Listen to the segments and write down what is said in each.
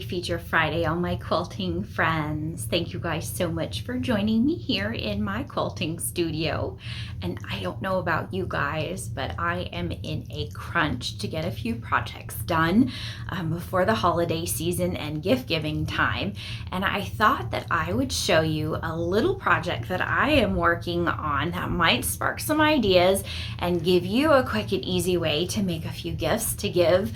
Feature Friday, all my quilting friends. Thank you guys so much for joining me here in my quilting studio. And I don't know about you guys, but I am in a crunch to get a few projects done before the holiday season and gift giving time. And I thought that I would show you a little project that I am working on that might spark some ideas and give you a quick and easy way to make a few gifts to give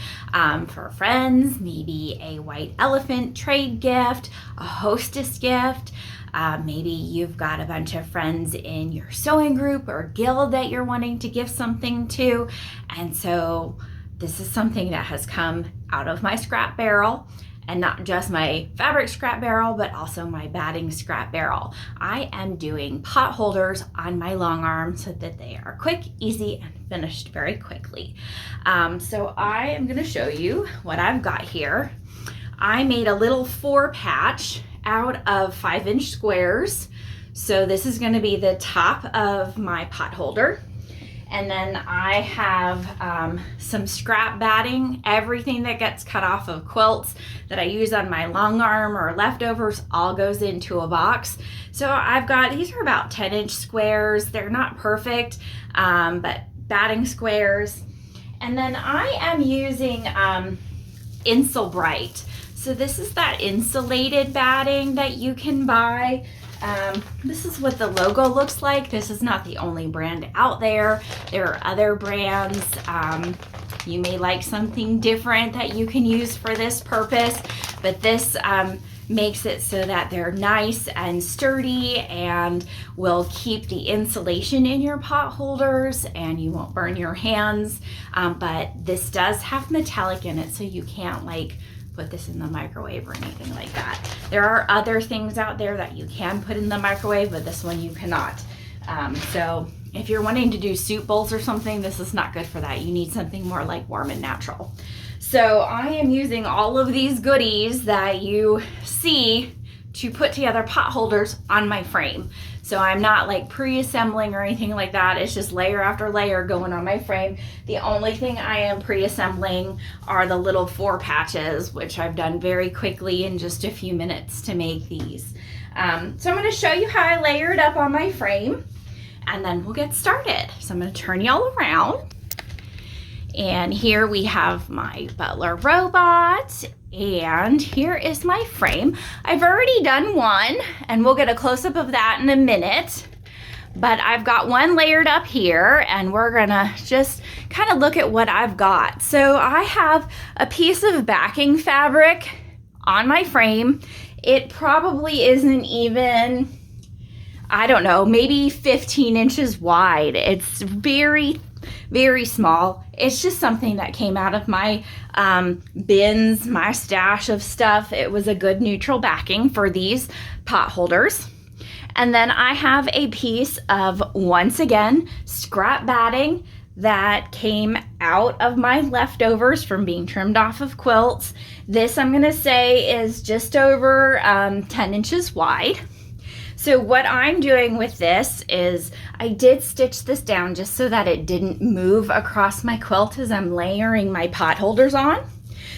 for friends, maybe a white elephant trade gift, a hostess gift. Maybe you've got a bunch of friends in your sewing group or guild that you're wanting to give something to. And so this is something that has come out of my scrap barrel, and not just my fabric scrap barrel, but also my batting scrap barrel. I am doing pot holders on my long arm so that they are quick, easy, and finished very quickly. So I am gonna show you what I've got here. I made a little 4-patch out of 5-inch squares. So this is gonna be the top of my pot holder. And then I have some scrap batting. Everything that gets cut off of quilts that I use on my long arm or leftovers all goes into a box. So I've got, these are about 10-inch squares. They're not perfect, but batting squares. And then I am using Insul-Bright. So this is that insulated batting that you can buy. This is what the logo looks like. This is not the only brand out there. There are other brands. You may like something different that you can use for this purpose, but this makes it so that they're nice and sturdy and will keep the insulation in your pot holders and you won't burn your hands. But this does have metallic in it, so you can't like put this in the microwave or anything like that. There are other things out there that you can put in the microwave, but this one you cannot. So if you're wanting to do soup bowls or something, this is not good for that. You need something more like warm and natural. So I am using all of these goodies that you see to put together pot holders on my frame. So I'm not like pre-assembling or anything like that. It's just layer after layer going on my frame. The only thing I am pre-assembling are the little 4 patches, which I've done very quickly in just a few minutes to make these. So I'm going to show you how I layer it up on my frame, and then we'll get started. So I'm going to turn y'all around. And here we have my Butler robot, and here is my frame. I've already done one, and we'll get a close-up of that in a minute. But I've got one layered up here, and we're gonna just kind of look at what I've got. So I have a piece of backing fabric on my frame. It probably isn't even, I don't know, maybe 15 inches wide. It's very small. It's just something that came out of my bins, my stash of stuff. It was a good neutral backing for these pot holders. And then I have a piece of, once again, scrap batting that came out of my leftovers from being trimmed off of quilts. This, I'm gonna say, is just over 10 inches wide. So what I'm doing with this is I did stitch this down just so that it didn't move across my quilt as I'm layering my pot holders on.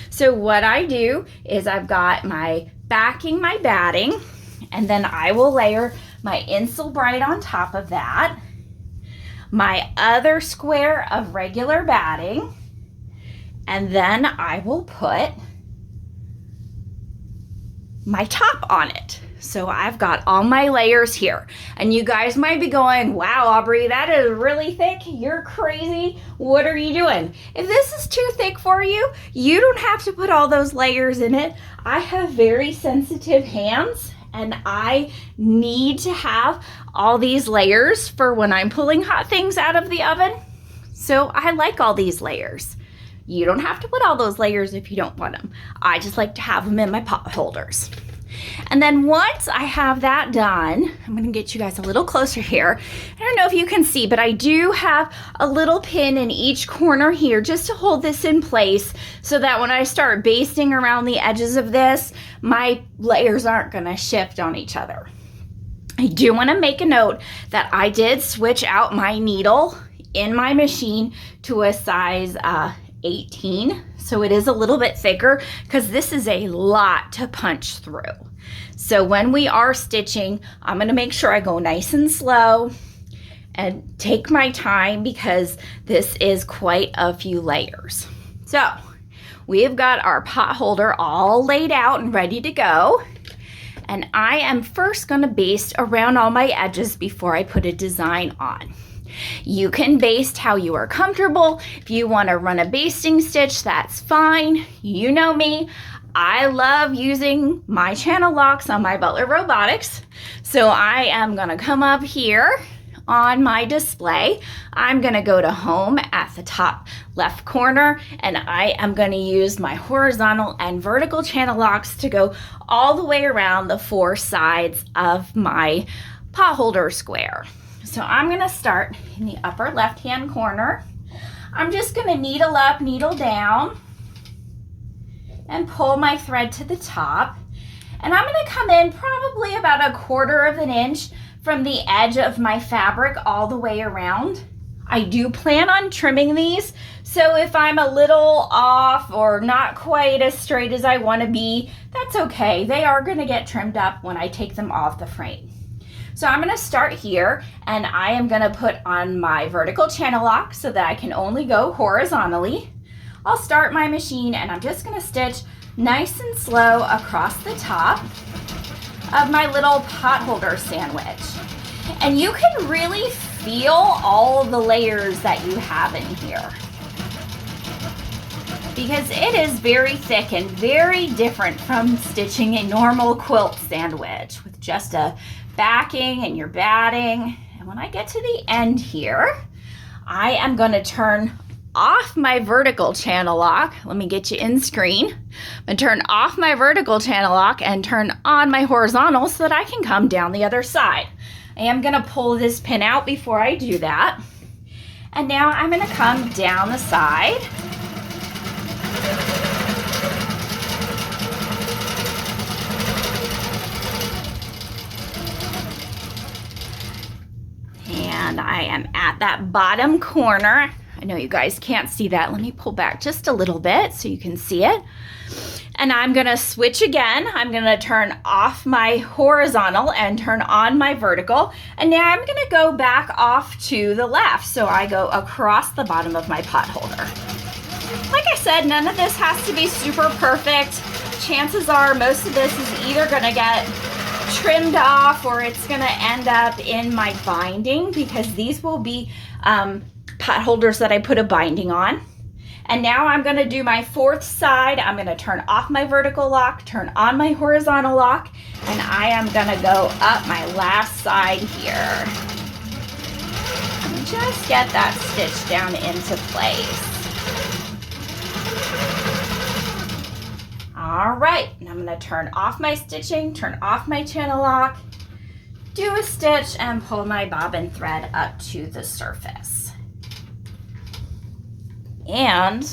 So what I do is I've got my backing, my batting, and then I will layer my Insul-Bright on top of that, my other square of regular batting, and then I will put my top on it. So I've got all my layers here, and you guys might be going, wow, Aubrey, that is really thick. You're crazy. What are you doing? If this is too thick for you, you don't have to put all those layers in it. I have very sensitive hands, and I need to have all these layers for when I'm pulling hot things out of the oven. So I like all these layers. You don't have to put all those layers if you don't want them. I just like to have them in my pot holders. And then once I have that done, I'm going to get you guys a little closer here. I don't know if you can see, but I do have a little pin in each corner here just to hold this in place so that when I start basting around the edges of this, my layers aren't going to shift on each other. I do want to make a note that I did switch out my needle in my machine to a size 18. So it is a little bit thicker because this is a lot to punch through. So when we are stitching, I'm going to make sure I go nice and slow and take my time because this is quite a few layers. So we've got our pot holder all laid out and ready to go. And I am first going to baste around all my edges before I put a design on. You can baste how you are comfortable. If you want to run a basting stitch, that's fine. You know me. I love using my channel locks on my Butler Robotics. So I am going to come up here on my display. I'm going to go to home at the top left corner, and I am going to use my horizontal and vertical channel locks to go all the way around the 4 sides of my pot holder square. So I'm going to start in the upper left hand corner. I'm just going to needle up, needle down, and pull my thread to the top. And I'm going to come in probably about 1/4 of an inch from the edge of my fabric all the way around. I do plan on trimming these, so if I'm a little off or not quite as straight as I want to be, that's okay. They are going to get trimmed up when I take them off the frame. So I'm going to start here, and I am going to put on my vertical channel lock so that I can only go horizontally. I'll start my machine, and I'm just going to stitch nice and slow across the top of my little pot holder sandwich. And you can really feel all the layers that you have in here, because it is very thick and very different from stitching a normal quilt sandwich with just a backing and your batting. And when I get to the end here, I am going to turn off my vertical channel lock. Let me get you in screen. I'm going to turn off my vertical channel lock and turn on my horizontal so that I can come down the other side. I am going to pull this pin out before I do that. And now I'm going to come down the side. And I am at that bottom corner. I know you guys can't see that. Let me pull back just a little bit so you can see it. And I'm going to switch again. I'm going to turn off my horizontal and turn on my vertical. And now I'm going to go back off to the left. So I go across the bottom of my pot holder. Like I said, none of this has to be super perfect. Chances are most of this is either going to get trimmed off or it's going to end up in my binding, because these will be pot holders that I put a binding on. And now I'm going to do my 4th side. I'm going to turn off my vertical lock, turn on my horizontal lock, and I am going to go up my last side here. And just get that stitch down into place. All right, and I'm going to turn off my stitching, turn off my channel lock, do a stitch, and pull my bobbin thread up to the surface. And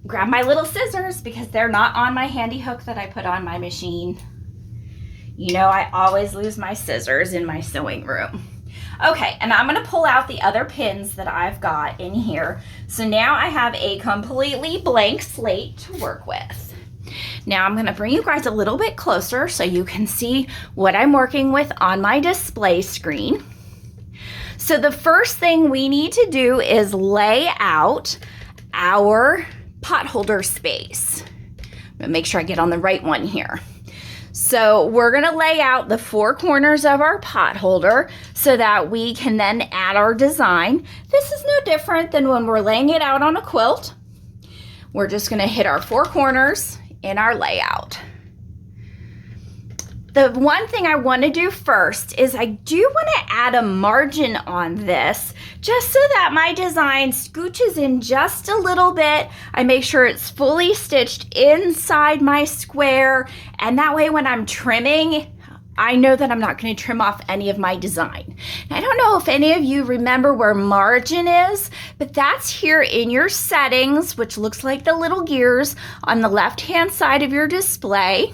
grab my little scissors because they're not on my handy hook that I put on my machine. You know, I always lose my scissors in my sewing room. Okay, and I'm going to pull out the other pins that I've got in here. So now I have a completely blank slate to work with. Now I'm going to bring you guys a little bit closer so you can see what I'm working with on my display screen. So the first thing we need to do is lay out our pot holder space. I'm gonna make sure I get on the right one here. So we're gonna lay out the 4 corners of our pot holder so that we can then add our design. This is no different than when we're laying it out on a quilt. We're just gonna hit our 4 corners in our layout. The one thing I want to do first is I do want to add a margin on this just so that my design scooches in just a little bit. I make sure it's fully stitched inside my square, and that way when I'm trimming, I know that I'm not going to trim off any of my design. I don't know if any of you remember where margin is, but that's here in your settings, which looks like the little gears on the left-hand side of your display.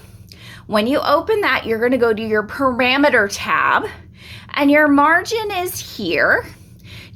When you open that, you're going to go to your parameter tab, and your margin is here.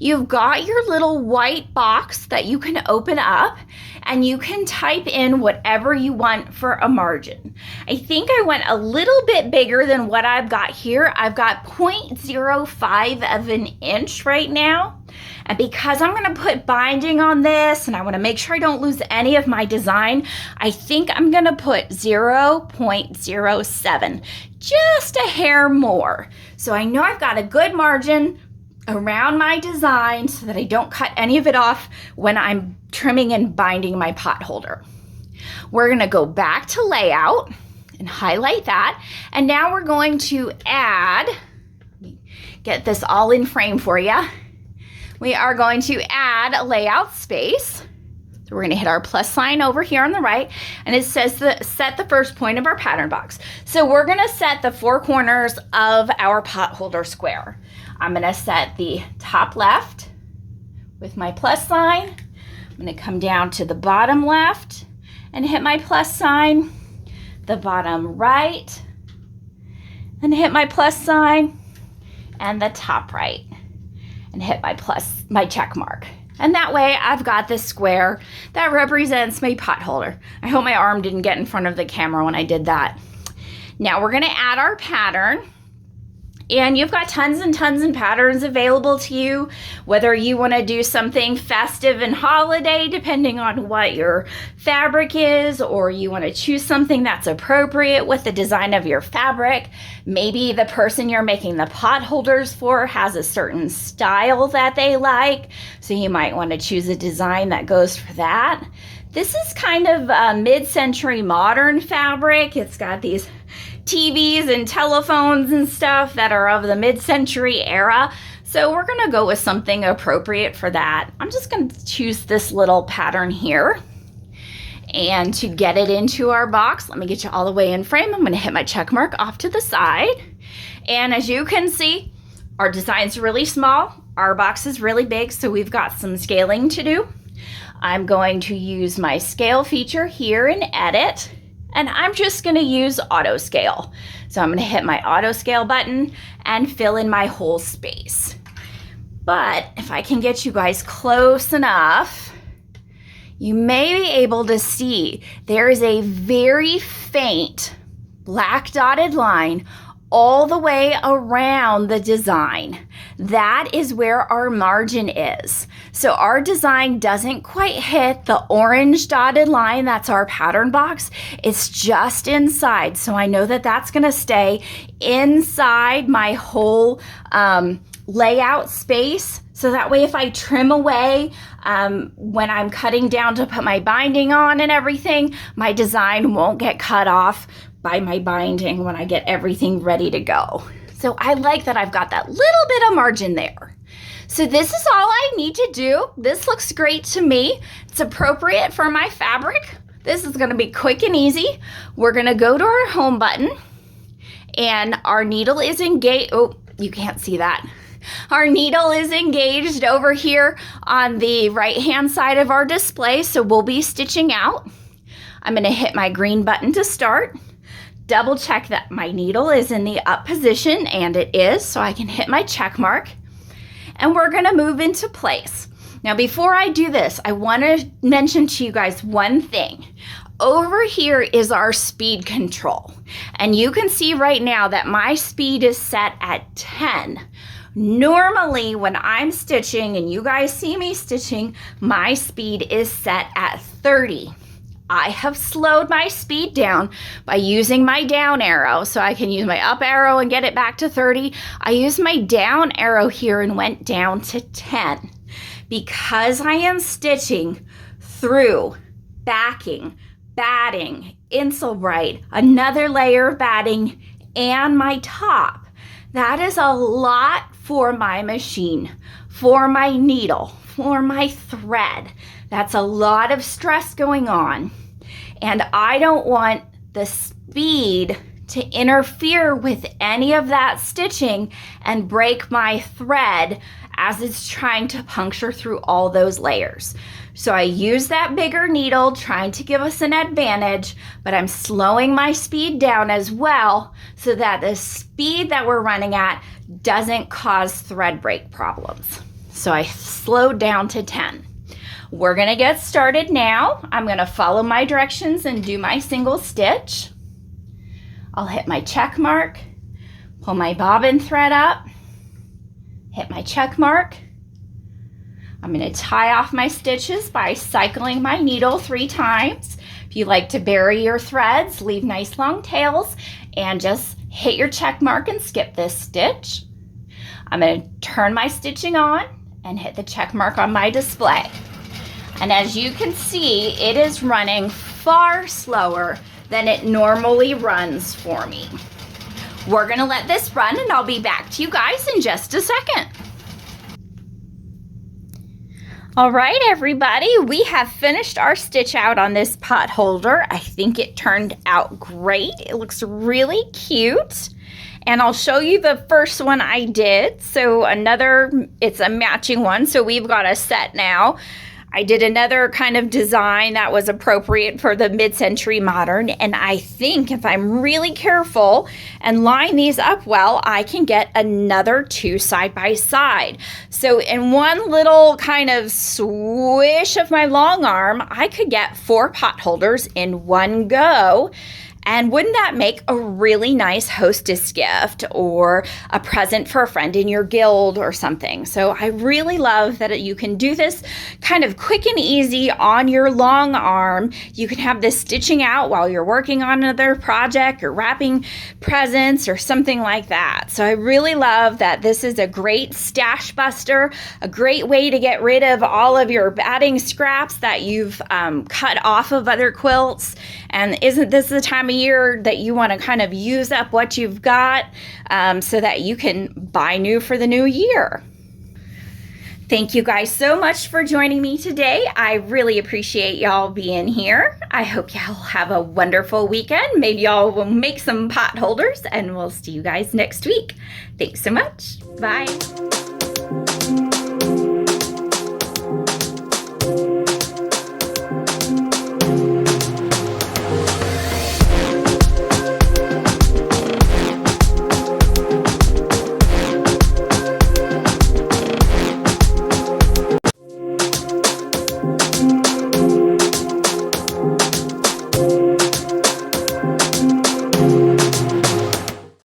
you've got your little white box that you can open up and you can type in whatever you want for a margin. I think I went a little bit bigger than what I've got here. I've got 0.05 of an inch right now. And because I'm going to put binding on this and I want to make sure I don't lose any of my design, I think I'm going to put 0.07, just a hair more. So I know I've got a good margin around my design so that I don't cut any of it off when I'm trimming and binding my pot holder. We're going to go back to layout and highlight that. And now we're going to add, get this all in frame for you. We are going to add a layout space. So we're going to hit our plus sign over here on the right, and it says set the first point of our pattern box. So we're going to set the 4 corners of our pot holder square. I'm going to set the top left with my plus sign. I'm going to come down to the bottom left and hit my plus sign, the bottom right and hit my plus sign, and the top right and hit my check mark. And that way I've got this square that represents my pot holder. I hope my arm didn't get in front of the camera when I did that. Now we're going to add our pattern. And you've got tons and tons of patterns available to you, whether you want to do something festive and holiday, depending on what your fabric is, or you want to choose something that's appropriate with the design of your fabric. Maybe the person you're making the pot holders for has a certain style that they like, so you might want to choose a design that goes for that. This is kind of a mid-century modern fabric. It's got these TVs and telephones and stuff that are of the mid-century era. So we're gonna go with something appropriate for that. I'm just gonna choose this little pattern here. And to get it into our box, let me get you all the way in frame. I'm gonna hit my check mark off to the side. And as you can see, our design's really small, our box is really big, so we've got some scaling to do. I'm going to use my scale feature here in Edit. And I'm just going to use auto scale. So I'm going to hit my auto scale button and fill in my whole space. But if I can get you guys close enough, you may be able to see there is a very faint black dotted line all the way around the design. That is where our margin is. So our design doesn't quite hit the orange dotted line. That's our pattern box. It's just inside. So I know that that's going to stay inside my whole layout space. So that way if I trim away when I'm cutting down to put my binding on and everything, my design won't get cut off by my binding when I get everything ready to go. So I like that I've got that little bit of margin there. So this is all I need to do. This looks great to me. It's appropriate for my fabric. This is gonna be quick and easy. We're gonna go to our home button and our needle is engaged. Oh, you can't see that. Our needle is engaged over here on the right-hand side of our display, so we'll be stitching out. I'm gonna hit my green button to start. Double check that my needle is in the up position, and it is, so I can hit my check mark. And we're gonna move into place. Now before I do this, I wanna mention to you guys one thing. Over here is our speed control. And you can see right now that my speed is set at 10. Normally when I'm stitching, and you guys see me stitching, my speed is set at 30. I have slowed my speed down by using my down arrow, so I can use my up arrow and get it back to 30. I used my down arrow here and went down to 10 because I am stitching through backing, batting, insole bright, another layer of batting, and my top. That is a lot for my machine, for my needle, for my thread. That's a lot of stress going on. And I don't want the speed to interfere with any of that stitching and break my thread as it's trying to puncture through all those layers. So I use that bigger needle trying to give us an advantage, but I'm slowing my speed down as well so that the speed that we're running at doesn't cause thread break problems. So I slowed down to 10. We're gonna get started now. I'm gonna follow my directions and do my single stitch. I'll hit my check mark, pull my bobbin thread up, hit my check mark. I'm gonna tie off my stitches by cycling my needle 3 times. If you like to bury your threads, leave nice long tails, and just hit your check mark and skip this stitch. I'm gonna turn my stitching on and hit the check mark on my display. And as you can see, it is running far slower than it normally runs for me. We're gonna let this run and I'll be back to you guys in just a second. All right, everybody, we have finished our stitch out on this pot holder. I think it turned out great. It looks really cute. And I'll show you the first one I did. So it's a matching one. So we've got a set now. I did another kind of design that was appropriate for the mid-century modern, and I think if I'm really careful and line these up well, I can get another 2 side by side. So in one little kind of swish of my long arm, I could get 4 pot holders in one go. And wouldn't that make a really nice hostess gift or a present for a friend in your guild or something? So I really love that you can do this kind of quick and easy on your long arm. You can have this stitching out while you're working on another project or wrapping presents or something like that. So I really love that this is a great stash buster, a great way to get rid of all of your batting scraps that you've cut off of other quilts. And isn't this the time of year that you want to kind of use up what you've got so that you can buy new for the new year? Thank you guys so much for joining me today. I really appreciate y'all being here. I hope y'all have a wonderful weekend. Maybe y'all will make some pot holders, and we'll see you guys next week. Thanks so much. Bye.